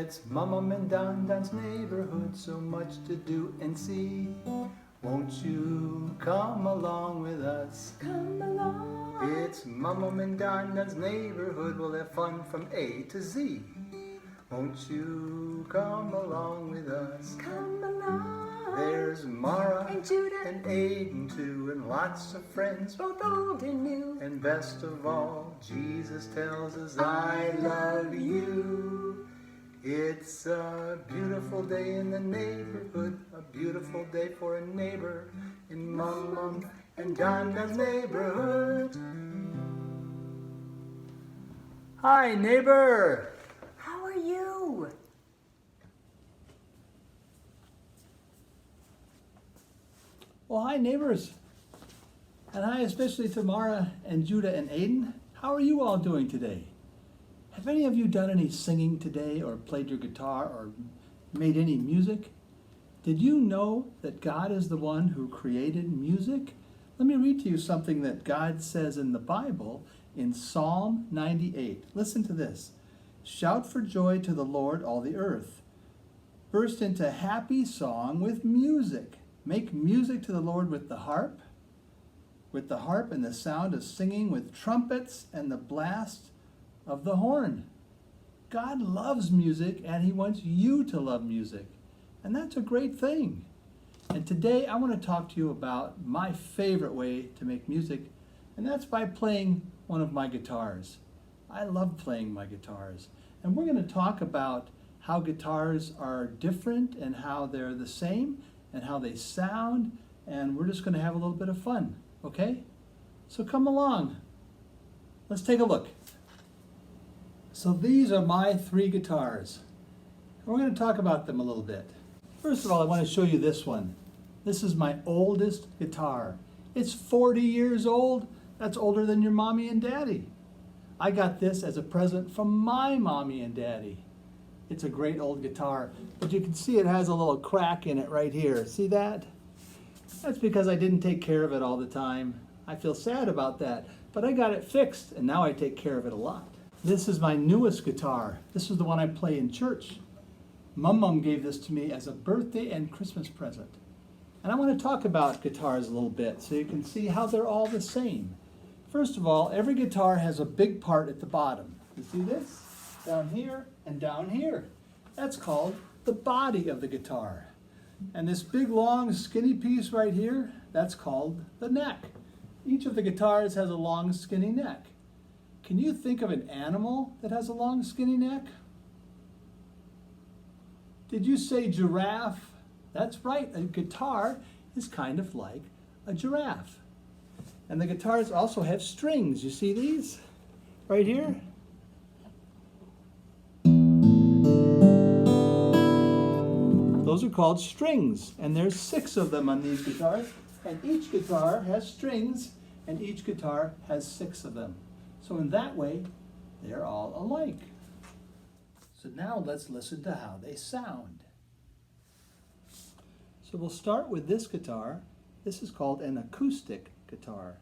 It's Mom and Don's neighborhood, so much to do and see. Won't you come along with us? Come along. It's Mom and Don's neighborhood, we'll have fun from A to Z. Won't you come along with us? Come along. There's Mara and Judah and Aiden too, and lots of friends, both old and new. and best of all, Jesus tells us, I love you. It's a beautiful day in the neighborhood, a beautiful day for a neighbor in Mom and Donna's neighborhood. Hi, neighbor. How are you? Well, hi, neighbors. And hi especially to Mara and Judah and Aiden. How are you all doing today? Have any of you done any singing today or played your guitar or made any music? Did you know that God is the one who created music? Let me read to you something that God says in the Bible in Psalm 98. Listen to this. Shout for joy to the Lord, all the earth. Burst into happy song with music. Make music to the Lord with the harp and the sound of singing, with trumpets and the blast of the horn. God loves music, and he wants you to love music. And that's a great thing. And today I want to talk to you about my favorite way to make music, and that's by playing one of my guitars. I love playing my guitars. And we're going to talk about how guitars are different and how they're the same and how they sound, and we're just going to have a little bit of fun, okay? So come along. Let's take a look. So these are my 3 guitars. We're going to talk about them a little bit. First of all, I want to show you this one. This is my oldest guitar. It's 40 years old. That's older than your mommy and daddy. I got this as a present from my mommy and daddy. It's a great old guitar, but you can see it has a little crack in it right here. See that? That's because I didn't take care of it all the time. I feel sad about that, but I got it fixed, and now I take care of it a lot. This is my newest guitar. This is the one I play in church. Mum gave this to me as a birthday and Christmas present. And I want to talk about guitars a little bit so you can see how they're all the same. First of all, every guitar has a big part at the bottom. You see this? Down here and down here. That's called the body of the guitar. And this big, long, skinny piece right here, that's called the neck. Each of the guitars has a long, skinny neck. Can you think of an animal that has a long, skinny neck? Did you say giraffe? That's right, a guitar is kind of like a giraffe. And the guitars also have strings. You see these right here? Those are called strings, and there's 6 of them on these guitars, and each guitar has strings, and each guitar has 6 of them. So in that way, they're all alike. So now let's listen to how they sound. So we'll start with this guitar. This is called an acoustic guitar.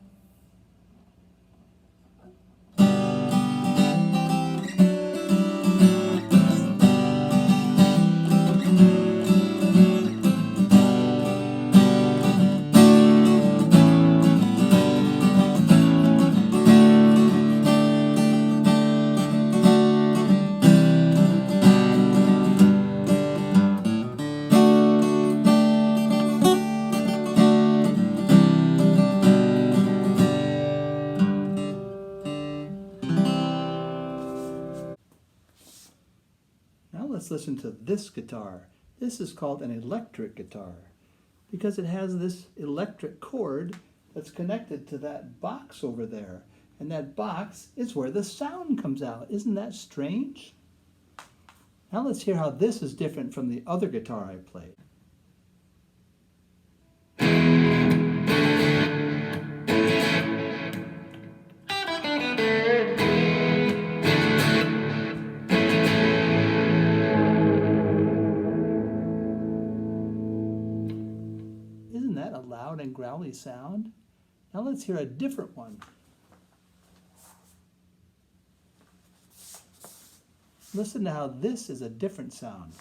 Let's listen to this guitar. This is called an electric guitar because it has this electric cord that's connected to that box over there. And that box is where the sound comes out. Isn't that strange? Now let's hear how this is different from the other guitar I played. Loud and growly sound. Now let's hear a different one. Listen to how this is a different sound.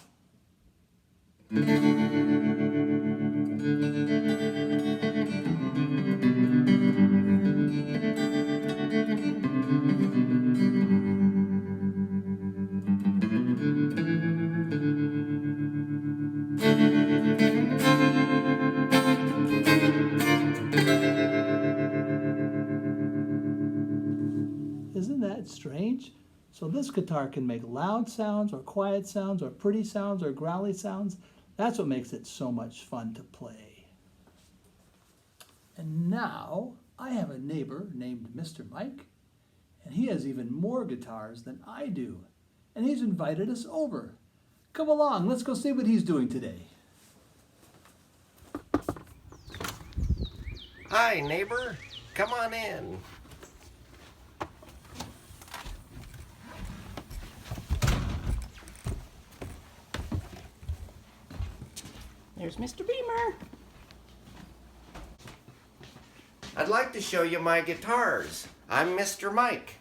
Isn't that strange? So this guitar can make loud sounds or quiet sounds or pretty sounds or growly sounds. That's what makes it so much fun to play. And now I have a neighbor named Mr. Mike, and he has even more guitars than I do. And he's invited us over. Come along, let's go see what he's doing today. Hi, neighbor. Come on in. There's Mr. Beamer. I'd like to show you my guitars. I'm Mr. Mike.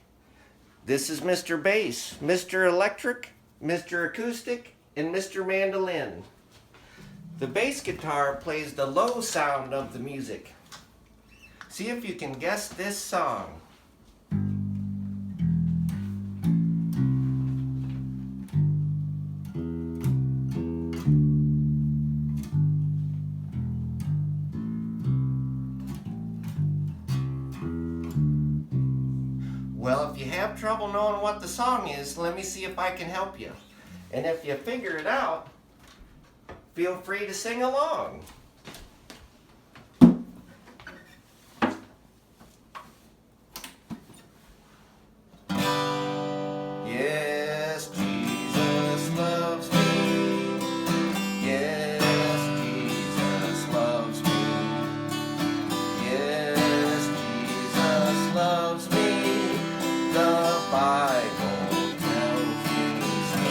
This is Mr. Bass, Mr. Electric, Mr. Acoustic, and Mr. Mandolin. The bass guitar plays the low sound of the music. See if you can guess this song. Well, if you have trouble knowing what the song is, let me see if I can help you. And if you figure it out, feel free to sing along. Yes, Jesus loves me. Yes, Jesus loves me. Yes, Jesus loves me. The Bible tells me so.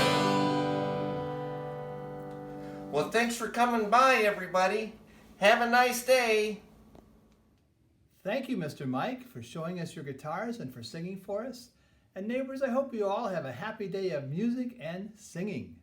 Well, thanks for coming by, everybody. Have a nice day. Thank you, Mr. Mike, for showing us your guitars and for singing for us. And neighbors, I hope you all have a happy day of music and singing.